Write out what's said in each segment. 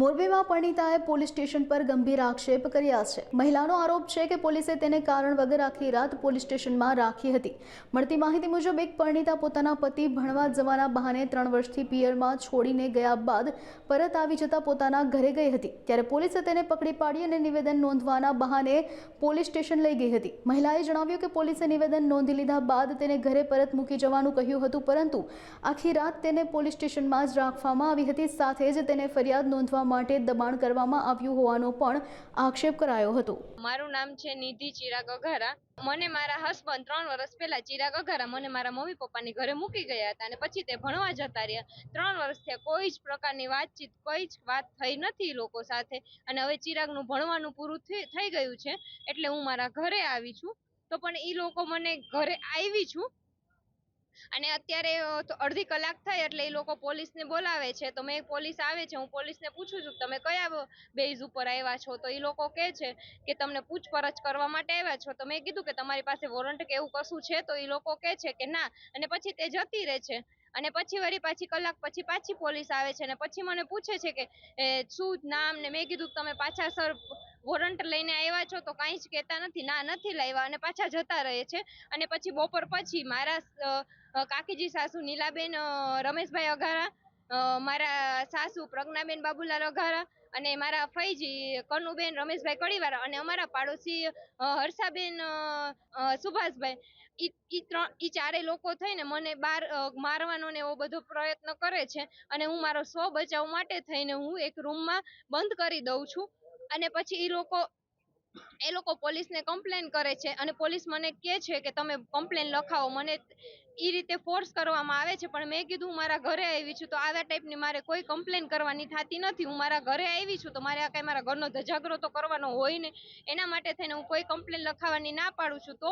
મોરબીમાં પરિણીતાએ police station પર ગંભીર આક્ષેપ કર્યા છે। મહિલાનો આરોપ છે કે પોલીસે તેને કારણ વગર આખી રાત પોલીસ સ્ટેશનમાં રાખી હતી। મળતી માહિતી મુજબ એક પરિણીતા પોતાના પતિ ભણવા જવાના બહાને 3 વર્ષથી પિયરમાં છોડીને ગયા બાદ પરત આવી જતા પોતાના ઘરે ગઈ હતી, ત્યારે પોલીસે તેને પકડી પાડી અને નિવેદન નોંધવાના બહાને પોલીસ સ્ટેશન લઈ ગઈ હતી। મહિલાએ જણાવ્યું કે પોલીસે નિવેદન નોંધી લીધા બાદ તેને ઘરે પરત મૂકી જવાનું કહ્યું હતું, પરંતુ આખી રાત તેને પોલીસ સ્ટેશનમાં જ રાખવામાં આવી હતી। સાથે જ તેને ફરિયાદ નોંધવા માટે દબાણ કરવામાં આવ્યું હોવાનો પણ આક્ષેપ કરાયો હતો। મારું નામ છે નિધિ ચિરાગ અઘારા। મને મારા હસબન્ડ 3 વર્ષ પહેલા ચિરાગ અઘારા મને મારા મમ્મી પપ્પાની ઘરે મૂકી ગયા હતા અને પછી તે ભણવા જતા રહ્યા। 3 વર્ષથી કોઈ જ પ્રકારની વાતચીત કોઈ જ વાત થઈ નથી લોકો સાથે અને હવે ચિરાગનું ભણવાનું પૂરું થઈ ગયું છે એટલે હું મારા ઘરે આવી છું। તો પણ ઈ લોકો મને ઘરે આવી છું અને અત્યારે તો અડધી કલાક થઈ એટલે એ લોકો પોલીસને બોલાવે છે। તો મેં પોલીસ આવે છે, હું પોલીસને પૂછું છું તમે કયા બેઝ ઉપર આવ્યા છો, તો એ લોકો કહે છે કે તમને પૂછપરછ કરવા માટે આવ્યા છો। તો મેં કીધું કે તમારી પાસે વોરંટ કે એવું કશું છે, તો એ લોકો કહે છે કે ના, અને પછી તે જતી રહે છે। અને પછી વળી પાછી કલાક પછી પાછી પોલીસ આવે છે અને પછી મને પૂછે છે કે શું નામ, ને મેં કીધું તમે પાછા સર વોરંટ લઈને આવ્યા છો તો કાંઈ જ કહેતા નથી, ના નથી લાવ્યા, અને પાછા જતા રહે છે। અને પછી બપોર પછી મારા કાકીજી સાસુ નીલાબેન રમેશભાઈ અઘારા, મારા સાસુ પ્રજ્ઞાબેન બાબુલાલ અઘારા અને મારા ફઈજી કનુબેન રમેશભાઈ કડીવાળા અને અમારા પાડોશી હર્ષાબેન સુભાષભાઈ, ઈ ચારે લોકો થઈને મને બહાર મારવાનો ને એવો બધો પ્રયત્ન કરે છે અને હું મારો સ્વ બચાવ માટે થઈને હું એક રૂમમાં બંધ કરી દઉં છું અને પછી એ લોકો પોલીસને કમ્પ્લેન કરે છે અને પોલીસ મને કહે છે કે તમે કમ્પ્લેન લખાવો। મને એ રીતે ફોર્સ કરવામાં આવે છે, પણ મેં કીધું મારા ઘરે આવી છું તો આવા ટાઈપની મારે કોઈ કમ્પ્લેન કરવાની થતી નથી। હું મારા ઘરે આવી છું તો મારે આ કાંઈ મારા ઘરનો ધજાગરો તો કરવાનો હોય ને, એના માટે થઈને હું કોઈ કમ્પ્લેન લખાવવાની ના પાડું છું। તો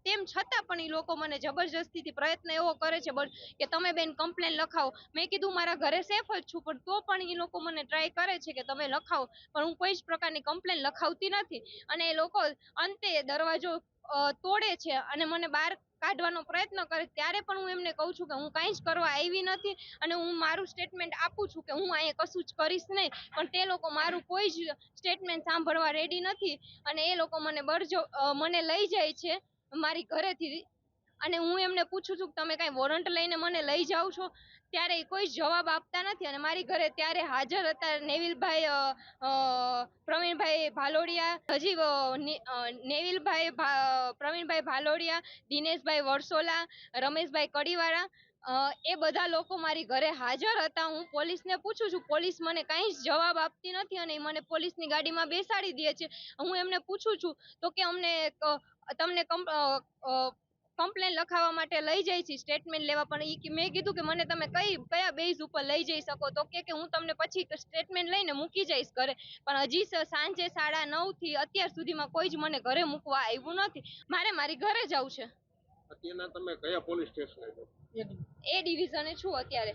તેમ છતાં પણ એ લોકો મને જબરજસ્તીથી પ્રયત્ન એવો કરે છે કે તમે બેન કમ્પ્લેન લખાવો। મેં કીધું મારા ઘરે સેફ જ છું, પણ તો પણ એ લોકો મને ટ્રાય કરે છે કે તમે લખાવો, પણ હું કોઈ જ પ્રકારની કમ્પ્લેન લખાવતી નથી અને એ લોકો અંતે દરવાજો તોડે છે અને મને બહાર કાઢવાનો પ્રયત્ન કરે। ત્યારે પણ હું એમને કહું છું કે હું કાંઈ જ કરવા આવી નથી અને હું મારું સ્ટેટમેન્ટ આપું છું કે હું અહીંયા કશું જ કરીશ નહીં, પણ તે લોકો મારું કોઈ જ સ્ટેટમેન્ટ સાંભળવા રેડી નથી અને એ લોકો મને લઈ જાય છે મારી ઘરેથી અને હું એમને પૂછું છું કે તમે કાંઈ વોરંટ લઈને મને લઈ જાઓ છો, ત્યારે કોઈ જવાબ આપતા નથી અને મારી ઘરે ત્યારે હાજર હતા નેવિલભાઈ પ્રવીણભાઈ ભાલોડિયા, નેવિલભાઈ પ્રવીણભાઈ ભાલોડિયા, દિનેશભાઈ વરસોલા, રમેશભાઈ કડીવાળા, એ બધા લોકો મારી ઘરે હાજર હતા। હું પોલીસને પૂછું છું, પોલીસ મને કાંઈ જ જવાબ આપતી નથી અને મને પોલીસની ગાડીમાં બેસાડી દે છે। હું એમને પૂછું છું તો કે તમને કમ્પ્લેન લખાવવા માટે લઈ જાય છે સ્ટેટમેન્ટ લેવા, પણ મેં કીધું કે મને તમે કયા બેઝ ઉપર લઈ જઈ શકો, તો કે હું તમને પછી સ્ટેટમેન્ટ લઈને મૂકી જઈશ ઘરે, પણ હજી સાંજે 9:30 થી અત્યાર સુધીમાં કોઈ જ મને ઘરે મૂકવા આવ્યું નથી। મારે મારી ઘરે જવું છે। અત્યારના તમે કયા પોલીસ સ્ટેશને છો? એ ડિવિઝને છું અત્યારે।